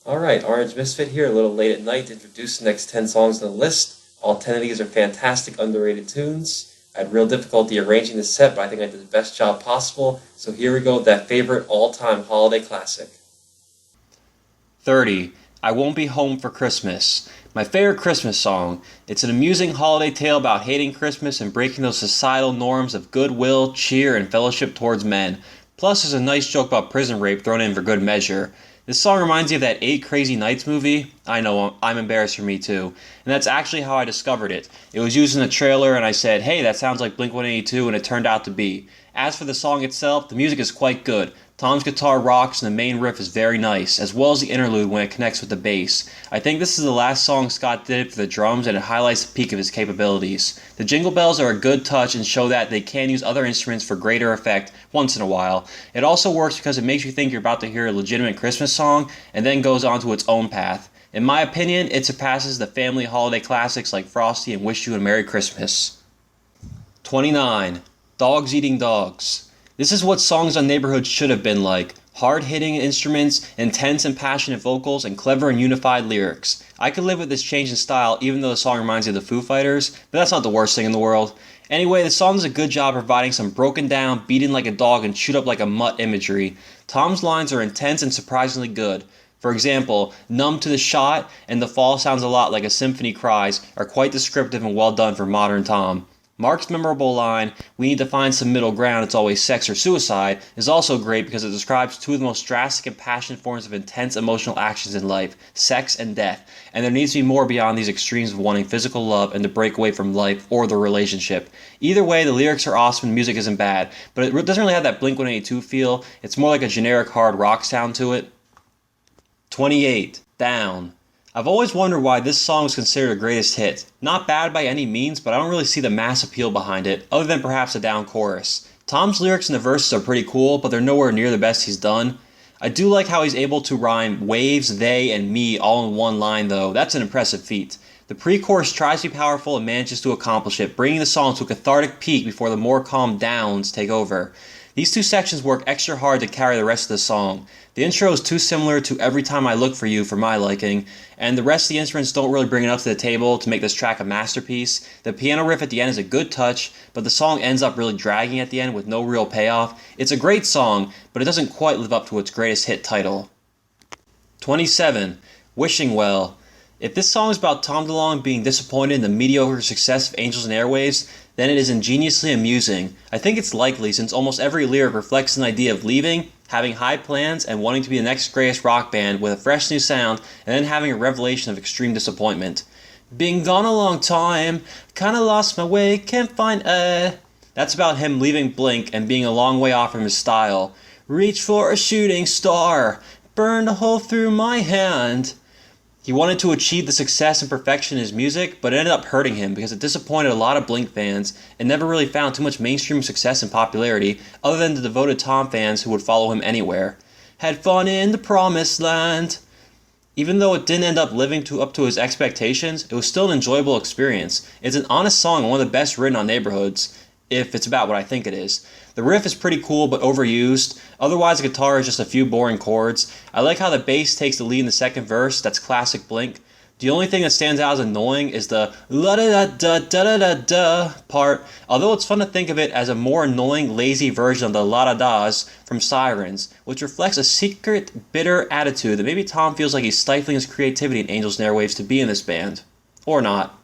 Alright, Orange Misfit here, a little late at night to introduce the next 10 songs on the list. All 10 of these are fantastic, underrated tunes. I had real difficulty arranging this set, but I think I did the best job possible. So here we go with that favorite all-time holiday classic. 30. I Won't Be Home for Christmas. My favorite Christmas song. It's an amusing holiday tale about hating Christmas and breaking those societal norms of goodwill, cheer, and fellowship towards men. Plus, there's a nice joke about prison rape thrown in for good measure. This song reminds me of that 8 Crazy Nights movie. I know, I'm embarrassed for me too. And that's actually how I discovered it. It was used in the trailer and I said, hey, that sounds like Blink-182, and it turned out to be. As for the song itself, the music is quite good. Tom's guitar rocks and the main riff is very nice, as well as the interlude when it connects with the bass. I think this is the last song Scott did for the drums, and it highlights the peak of his capabilities. The jingle bells are a good touch and show that they can use other instruments for greater effect once in a while. It also works because it makes you think you're about to hear a legitimate Christmas song, and then goes on to its own path. In my opinion, it surpasses the family holiday classics like Frosty and Wish You a Merry Christmas. 29. Dogs Eating Dogs. This is what Songs on Neighborhoods should have been like. Hard-hitting instruments, intense and passionate vocals, and clever and unified lyrics. I could live with this change in style even though the song reminds me of the Foo Fighters, but that's not the worst thing in the world. Anyway, the song does a good job providing some broken down, beaten like a dog and chewed up like a mutt imagery. Tom's lines are intense and surprisingly good. For example, Numb to the Shot and The Fall Sounds a Lot Like a Symphony Cries are quite descriptive and well done for modern Tom. Mark's memorable line, we need to find some middle ground, it's always sex or suicide, is also great because it describes two of the most drastic and passionate forms of intense emotional actions in life, sex and death, and there needs to be more beyond these extremes of wanting physical love and to break away from life or the relationship. Either way, the lyrics are awesome and music isn't bad, but it doesn't really have that Blink-182 feel, it's more like a generic hard rock sound to it. 28. Down. I've always wondered why this song is considered a greatest hit. Not bad by any means, but I don't really see the mass appeal behind it, other than perhaps a down chorus. Tom's lyrics in the verses are pretty cool, but they're nowhere near the best he's done. I do like how he's able to rhyme waves, they, and me all in one line though. That's an impressive feat. The pre-chorus tries to be powerful and manages to accomplish it, bringing the song to a cathartic peak before the more calm downs take over. These two sections work extra hard to carry the rest of the song. The intro is too similar to Every Time I Look for You for my liking, and the rest of the instruments don't really bring it up to the table to make this track a masterpiece. The piano riff at the end is a good touch, but the song ends up really dragging at the end with no real payoff. It's a great song, but it doesn't quite live up to its greatest hit title. 27. Wishing Well. If this song is about Tom DeLonge being disappointed in the mediocre success of Angels and Airwaves, then it is ingeniously amusing. I think it's likely since almost every lyric reflects an idea of leaving, having high plans, and wanting to be the next greatest rock band with a fresh new sound, and then having a revelation of extreme disappointment. Been gone a long time, kinda lost my way, can't find That's about him leaving Blink and being a long way off from his style. Reach for a shooting star, burned a hole through my hand. He wanted to achieve the success and perfection in his music, but it ended up hurting him because it disappointed a lot of Blink fans and never really found too much mainstream success and popularity other than the devoted Tom fans who would follow him anywhere. Had fun in the promised land. Even though it didn't end up living up to his expectations, it was still an enjoyable experience. It's an honest song and one of the best written on Neighborhoods, if it's about what I think it is. The riff is pretty cool but overused. Otherwise, the guitar is just a few boring chords. I like how the bass takes the lead in the second verse. That's classic Blink. The only thing that stands out as annoying is the la-da-da-da-da-da-da part, although it's fun to think of it as a more annoying, lazy version of the la-da-das from Sirens, which reflects a secret, bitter attitude that maybe Tom feels like he's stifling his creativity in Angels and Airwaves to be in this band. Or not.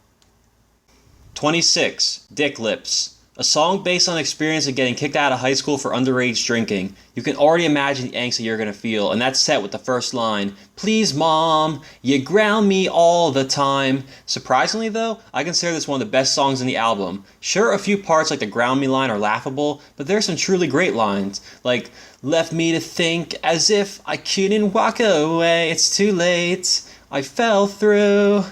26. Dick Lips. A song based on experience of getting kicked out of high school for underage drinking. You can already imagine the angst that you're going to feel, and that's set with the first line, "Please mom, you ground me all the time." Surprisingly though, I consider this one of the best songs in the album. Sure, a few parts like the ground me line are laughable, but there are some truly great lines, like, "Left me to think as if I couldn't walk away, it's too late, I fell through."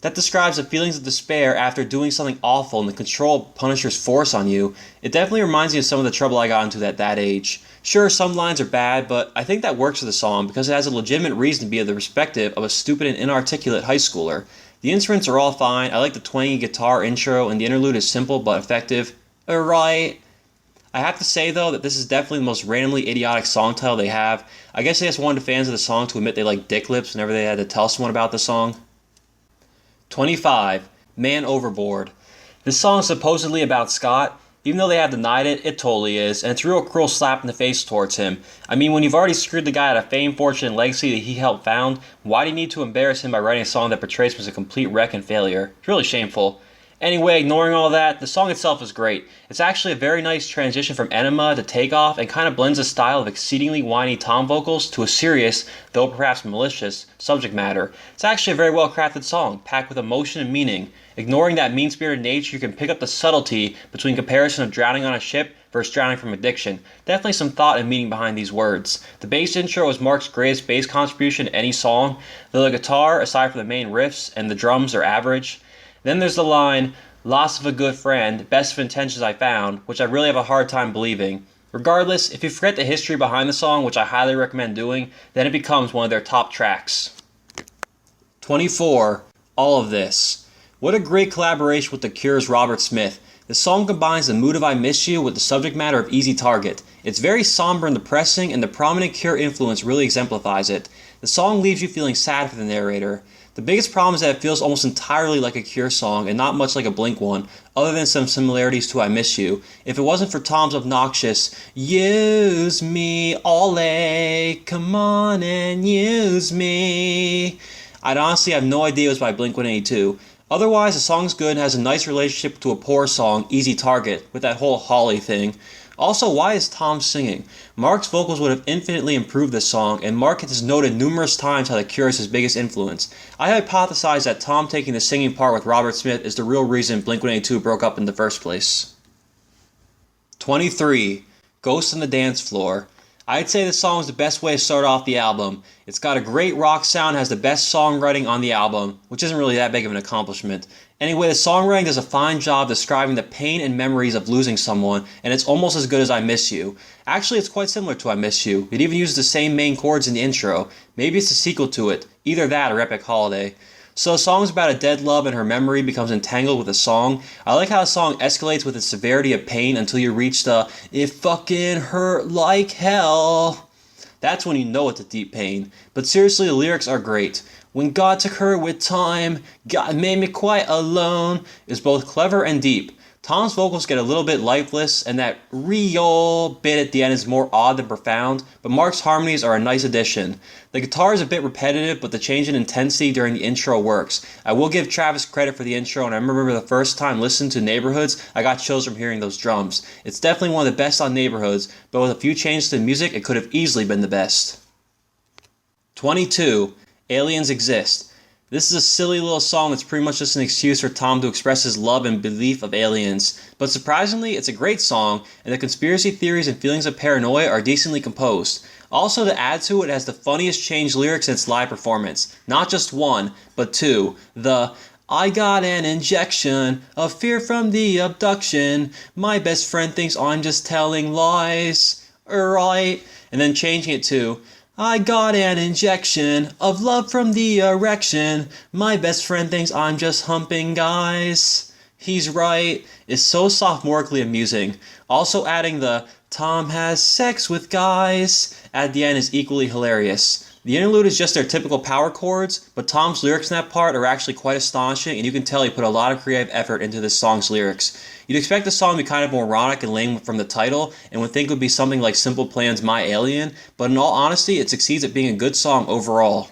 That describes the feelings of despair after doing something awful and the control Punisher's force on you. It definitely reminds me of some of the trouble I got into at that age. Sure, some lines are bad, but I think that works for the song because it has a legitimate reason to be of the perspective of a stupid and inarticulate high schooler. The instruments are all fine, I like the twangy guitar intro, and the interlude is simple but effective. Alright. I have to say though that this is definitely the most randomly idiotic song title they have. I guess they just wanted fans of the song to admit they like dick lips whenever they had to tell someone about the song. 25. Man Overboard. This song is supposedly about Scott. Even though they have denied it, it totally is, and it's a real cruel slap in the face towards him. I mean, when you've already screwed the guy out of fame, fortune, and legacy that he helped found, why do you need to embarrass him by writing a song that portrays him as a complete wreck and failure? It's really shameful. Anyway, ignoring all that, the song itself is great. It's actually a very nice transition from Enema to Takeoff and kind of blends a style of exceedingly whiny tom vocals to a serious, though perhaps malicious, subject matter. It's actually a very well crafted song, packed with emotion and meaning. Ignoring that mean-spirited nature, you can pick up the subtlety between comparison of drowning on a ship versus drowning from addiction. Definitely some thought and meaning behind these words. The bass intro is Mark's greatest bass contribution to any song, though the guitar, aside from the main riffs, and the drums are average. Then there's the line, "Loss of a good friend, best of intentions I found," which I really have a hard time believing. Regardless, if you forget the history behind the song, which I highly recommend doing, then it becomes one of their top tracks. 24. All of This. What a great collaboration with The Cure's Robert Smith. The song combines the mood of I Miss You with the subject matter of Easy Target. It's very somber and depressing, and the prominent Cure influence really exemplifies it. The song leaves you feeling sad for the narrator. The biggest problem is that it feels almost entirely like a Cure song and not much like a Blink one, other than some similarities to I Miss You. If it wasn't for Tom's obnoxious, "Use me, Ollie, come on and use me," I'd honestly have no idea it was by Blink-182. Otherwise, the song's good and has a nice relationship to a poor song, Easy Target, with that whole Holly thing. Also, why is Tom singing? Mark's vocals would have infinitely improved this song, and Mark has noted numerous times how The Cure is his biggest influence. I hypothesize that Tom taking the singing part with Robert Smith is the real reason Blink-182 broke up in the first place. 23. Ghost on the Dance Floor. I'd say this song is the best way to start off the album. It's got a great rock sound, has the best songwriting on the album, which isn't really that big of an accomplishment. Anyway, the songwriting does a fine job describing the pain and memories of losing someone, and it's almost as good as I Miss You. Actually, it's quite similar to I Miss You. It even uses the same main chords in the intro. Maybe it's a sequel to it, either that or Epic Holiday. So the song's about a dead love and her memory becomes entangled with the song. I like how the song escalates with its severity of pain until you reach the "it fucking hurt like hell." That's when you know it's a deep pain. But seriously, the lyrics are great. "When God took her with time, God made me quite alone" is both clever and deep. Tom's vocals get a little bit lifeless, and that real bit at the end is more odd than profound, but Mark's harmonies are a nice addition. The guitar is a bit repetitive, but the change in intensity during the intro works. I will give Travis credit for the intro, and I remember the first time listening to Neighborhoods, I got chills from hearing those drums. It's definitely one of the best on Neighborhoods, but with a few changes to the music, it could have easily been the best. 22. Aliens Exist. This is a silly little song that's pretty much just an excuse for Tom to express his love and belief of aliens. But surprisingly, it's a great song, and the conspiracy theories and feelings of paranoia are decently composed. Also, to add to it, it has the funniest changed lyrics in its live performance. Not just one, but two. The "I got an injection of fear from the abduction. My best friend thinks I'm just telling lies." Right. And then changing it to "I got an injection of love from the erection. My best friend thinks I'm just humping guys. He's right" is so sophomorically amusing. Also adding the "Tom has sex with guys" at the end is equally hilarious. The interlude is just their typical power chords, but Tom's lyrics in that part are actually quite astonishing, and you can tell he put a lot of creative effort into this song's lyrics. You'd expect the song to be kind of moronic and lame from the title, and would think it would be something like Simple Plan's My Alien, but in all honesty, it succeeds at being a good song overall.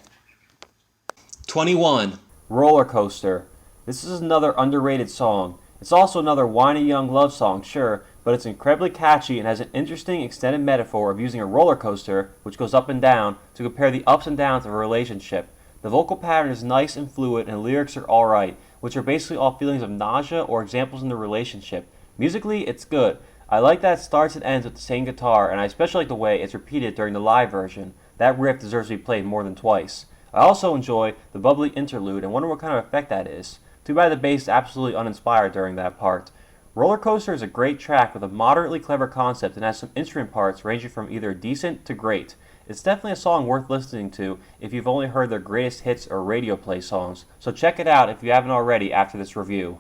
21. Roller Coaster. This is another underrated song. It's also another whiny young love song, sure, but it's incredibly catchy and has an interesting extended metaphor of using a roller coaster, which goes up and down, to compare the ups and downs of a relationship. The vocal pattern is nice and fluid, and the lyrics are alright, which are basically all feelings of nausea or examples in the relationship. Musically, it's good. I like that it starts and ends with the same guitar, and I especially like the way it's repeated during the live version. That riff deserves to be played more than twice. I also enjoy the bubbly interlude and wonder what kind of effect that is. Too bad the bass is absolutely uninspired during that part. Roller Coaster is a great track with a moderately clever concept and has some instrument parts ranging from either decent to great. It's definitely a song worth listening to if you've only heard their greatest hits or radio play songs, so check it out if you haven't already after this review.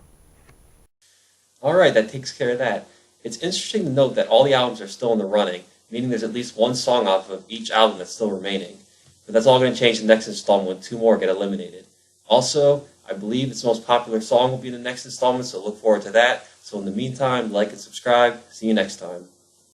Alright, that takes care of that. It's interesting to note that all the albums are still in the running, meaning there's at least one song off of each album that's still remaining. But that's all going to change in the next installment when 2 more get eliminated. Also, I believe its most popular song will be in the next installment, so look forward to that. So in the meantime, like and subscribe. See you next time.